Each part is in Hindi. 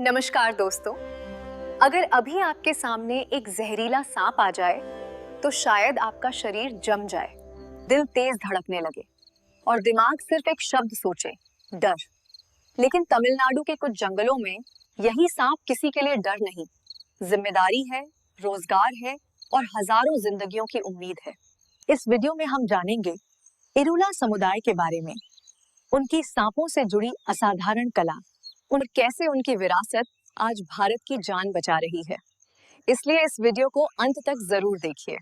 नमस्कार दोस्तों। अगर अभी आपके सामने एक जहरीला सांप आ जाए तो शायद आपका शरीर जम जाए, दिल तेज धड़कने लगे और दिमाग सिर्फ एक शब्द सोचे, डर। लेकिन तमिलनाडु के कुछ जंगलों में यही सांप किसी के लिए डर नहीं, जिम्मेदारी है, रोजगार है और हजारों जिंदगियों की उम्मीद है। इस वीडियो में हम जानेंगे इरुला समुदाय के बारे में, उनकी सांपों से जुड़ी असाधारण कला और कैसे उनकी विरासत आज भारत की जान बचा रही है। इसलिए इस वीडियो को अंत तक जरूर देखिए।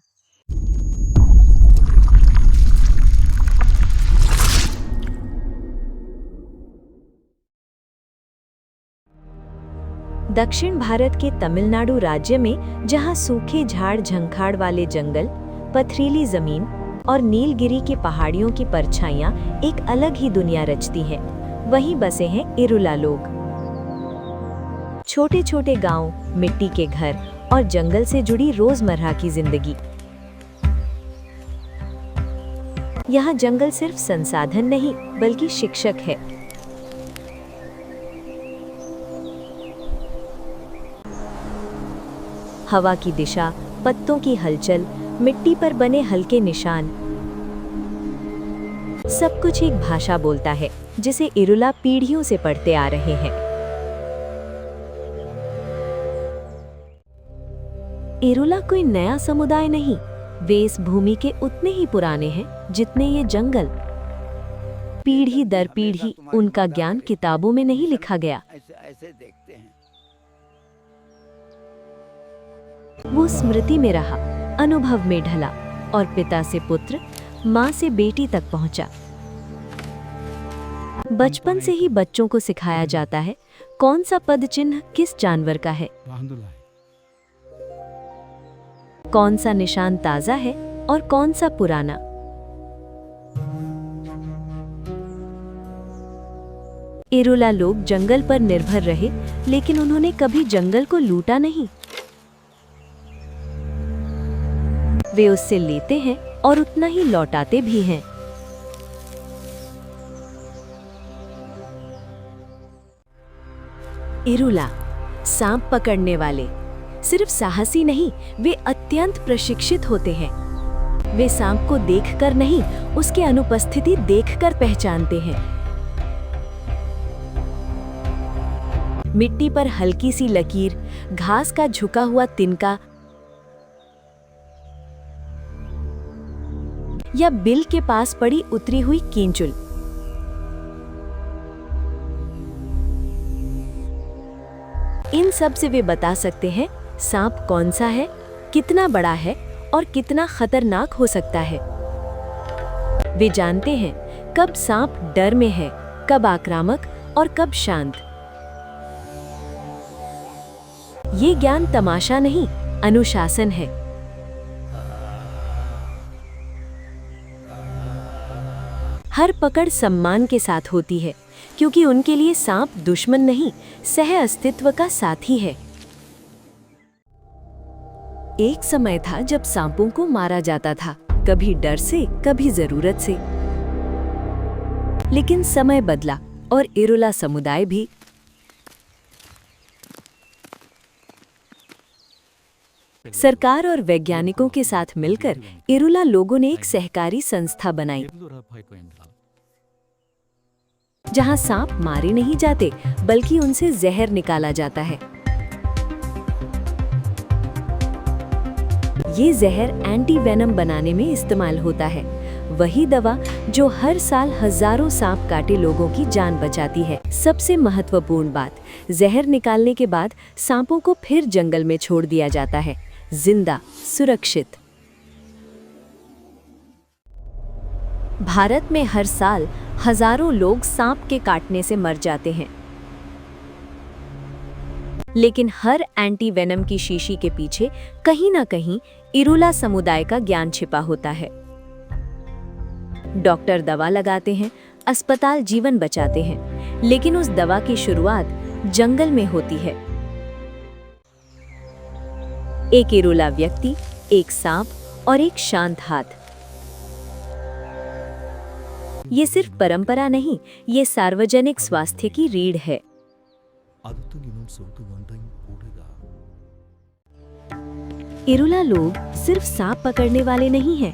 दक्षिण भारत के तमिलनाडु राज्य में जहां सूखे झाड़ झंखाड़ वाले जंगल, पथरीली जमीन और नीलगिरी की पहाड़ियों की परछाइयां एक अलग ही दुनिया रचती हैं, वहीं बसे हैं इरुला लोग। छोटे छोटे गांव, मिट्टी के घर और जंगल से जुड़ी रोजमर्रा की जिंदगी। यहाँ जंगल सिर्फ संसाधन नहीं बल्कि शिक्षक है। हवा की दिशा, पत्तों की हलचल, मिट्टी पर बने हल्के निशान, सब कुछ एक भाषा बोलता है जिसे इरुला पीढ़ियों से पढ़ते आ रहे हैं। इरुला कोई नया समुदाय नहीं, वे इस भूमि के उतने ही पुराने हैं जितने ये जंगल। पीढ़ी दर पीढ़ी उनका ज्ञान किताबों में नहीं लिखा गया, वो स्मृति में रहा, अनुभव में ढला और पिता से पुत्र, माँ से बेटी तक पहुंचा। बचपन से ही बच्चों को सिखाया जाता है कौन सा पद चिन्ह किस जानवर का है, कौन सा निशान ताजा है और कौन सा पुराना। इरुला लोग जंगल पर निर्भर रहे, लेकिन उन्होंने कभी जंगल को लूटा नहीं। वे उससे लेते हैं और उतना ही लौटाते भी हैं। इरुला सांप पकड़ने वाले सिर्फ साहसी नहीं, वे अत्यंत प्रशिक्षित होते हैं। वे सांप को देखकर नहीं, उसकी अनुपस्थिति देखकर पहचानते हैं। मिट्टी पर हल्की सी लकीर, घास का झुका हुआ तिनका या बिल के पास पड़ी उतरी हुई कींचुल, इन सब से वे बता सकते हैं सांप कौन सा है, कितना बड़ा है और कितना खतरनाक हो सकता है। वे जानते हैं कब सांप डर में है, कब आक्रामक और कब शांत। ये ज्ञान तमाशा नहीं, अनुशासन है। हर पकड़ सम्मान के साथ होती है, क्योंकि उनके लिए सांप दुश्मन नहीं, सह अस्तित्व का साथी है। एक समय था जब सांपों को मारा जाता था, कभी डर से, कभी जरूरत से। लेकिन समय बदला और इरुला समुदाय भी। सरकार और वैज्ञानिकों के साथ मिलकर इरुला लोगों ने एक सहकारी संस्था बनाई, जहां सांप मारे नहीं जाते बल्कि उनसे जहर निकाला जाता है। ये जहर एंटी वेनम बनाने में इस्तेमाल होता है, वही दवा जो हर साल हजारों सांप काटे लोगों की जान बचाती है। सबसे महत्वपूर्ण बात, जहर निकालने के बाद सांपों को फिर जंगल में छोड़ दिया जाता है, जिंदा, सुरक्षित। भारत में हर साल हजारों लोग सांप के काटने से मर जाते हैं, लेकिन हर एंटी वेनम की शीशी के पीछे कहीं ना कहीं इरुला समुदाय का ज्ञान छिपा होता है। डॉक्टर दवा लगाते हैं, अस्पताल जीवन बचाते हैं, लेकिन उस दवा की शुरुआत जंगल में होती है। एक इरुला व्यक्ति, एक सांप और एक शांत हाथ। ये सिर्फ परंपरा नहीं, ये सार्वजनिक स्वास्थ्य की रीढ़ है। 아무튼 이놈 쏘도 원다인 보레가 इरुला लोग सिर्फ सांप पकड़ने वाले नहीं हैं।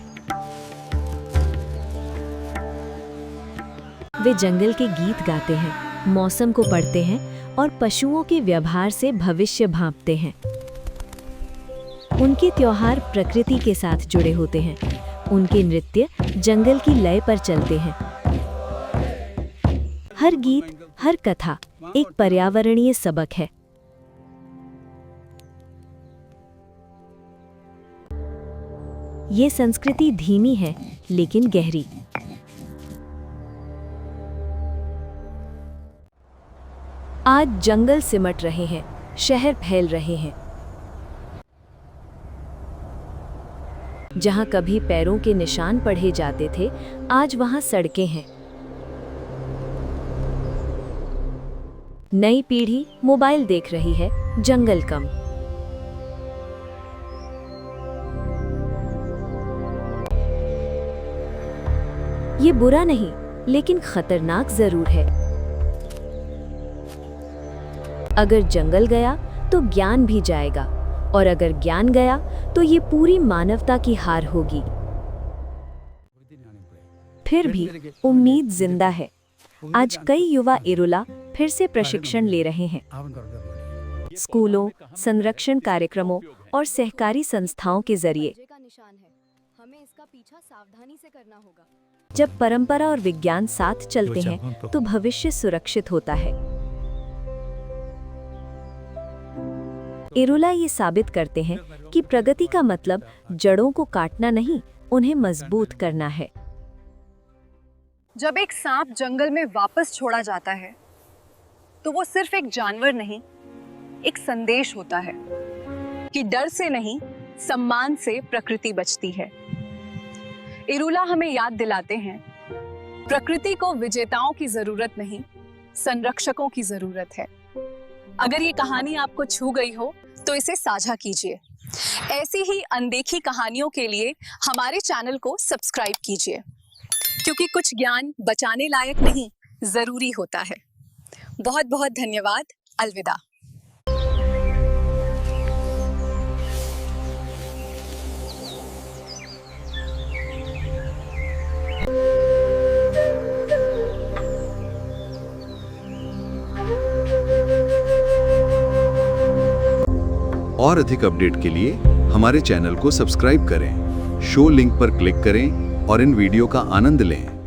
वे जंगल के गीत गाते हैं, मौसम को पढ़ते हैं और पशुओं के व्यवहार से भविष्य भांपते हैं। उनके त्योहार प्रकृति के साथ जुड़े होते हैं। उनके नृत्य जंगल की लय पर चलते हैं। हर गीत, हर कथा एक पर्यावरणीय सबक है। ये संस्कृति धीमी है लेकिन गहरी। आज जंगल सिमट रहे हैं, शहर फैल रहे हैं। जहां कभी पैरों के निशान पढ़े जाते थे, आज वहां सड़कें हैं। नई पीढ़ी मोबाइल देख रही है, जंगल कम। ये बुरा नहीं, लेकिन खतरनाक जरूर है। अगर जंगल गया तो ज्ञान भी जाएगा, और अगर ज्ञान गया तो ये पूरी मानवता की हार होगी। फिर भी उम्मीद जिंदा है। आज कई युवा इरुला फिर से प्रशिक्षण ले रहे हैं। स्कूलों, संरक्षण कार्यक्रमों और सहकारी संस्थाओं के जरिए। हमें इसका पीछा सावधानी से करना होगा। जब परंपरा और विज्ञान साथ चलते हैं तो भविष्य सुरक्षित होता है। इरुला ये साबित करते हैं कि प्रगति का मतलब जड़ों को काटना नहीं, उन्हें मजबूत करना है। जब एक सांप जंगल में वापस छोड़ा जाता है तो वो सिर्फ एक जानवर नहीं, एक संदेश होता है कि डर से नहीं, सम्मान से प्रकृति बचती है। इरुला हमें याद दिलाते हैं, प्रकृति को विजेताओं की जरूरत नहीं, संरक्षकों की जरूरत है। अगर ये कहानी आपको छू गई हो तो इसे साझा कीजिए। ऐसी ही अनदेखी कहानियों के लिए हमारे चैनल को सब्सक्राइब कीजिए, क्योंकि कुछ ज्ञान बचाने लायक नहीं, जरूरी होता है। बहुत बहुत धन्यवाद। अलविदा। और अधिक अपडेट के लिए हमारे चैनल को सब्सक्राइब करें, शो लिंक पर क्लिक करें और इन वीडियो का आनंद लें।